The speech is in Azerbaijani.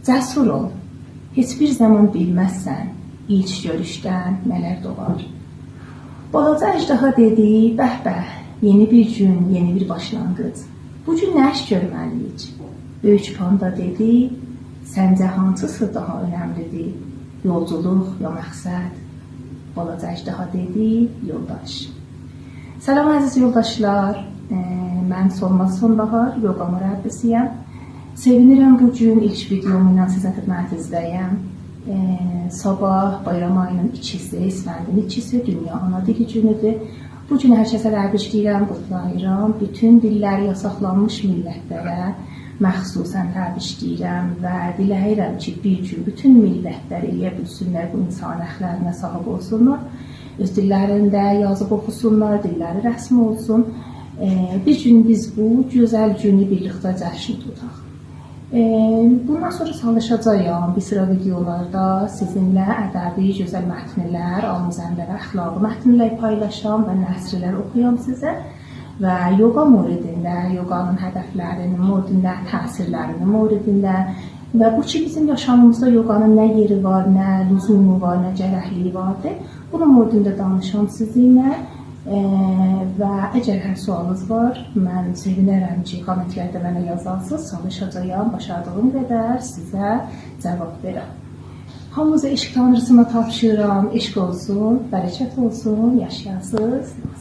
Cəsur ol. Heç bir zaman bilməzsən ilk görüşdən nələr doğar. Balaca əjdaha dedi, bəh-bəh, yeni bir gün, yeni bir başlanğıc. Bu gün nə iş görməliyik? Böyük panda dedi, səncə hansısı daha önəmlidir? Yolculuq ya məqsəd? Balaca əjdaha dedi, yoldaş. Salam əziz yoldaşlar, mən Solmaz Sonbahar, yoga mürəbbisiyəm. Sevinirəm bugün ilk videomla sizin xidmətinizdəyəm. Sabah bayram ayının 2-si, İsfəndin 2-si, Dünya Ana Dili günüdür. Bugün hər kəsə təbrik edirəm, qutlayıram. Bütün dilləri yasaqlanmış millətlərə məxsusən təbrik edirəm və diləyirəm ki, bir gün bütün millətlər eləyə bilsinlər, bu insan əxlərinə sahib olsunlar. Öz dillərində yazıb oxusunlar, dilləri rəsmi olsun. Bir gün biz bu gözəl günü birlikdə cəşn tutaq. Bundan sonra çalışacağım bir sıra videolarda sizinlə ədəbi gözəl mətnlər, amuzəndər əxlaqı mətnlər paylaşam və nəsrlər oxuyam sizə və yoga moridində, yoganın hədəflərinin moridində, təsirlərinin moridində və bu ki bizim yaşamımızda yoganın nə yeri var, nə lüzumu var, nə gərəkliyi vardır, bunun moridində danışam sizinlə. Və əgər hər sualınız var, mən sevinərəm ki, kommentlərdə mənə yazarsınız, çalışacağım, başardığım qədər sizə cavab verəm. Hamınıza eşq tanrısına tapşırıram, eşq olsun, bərəkət olsun, yaşayasınız.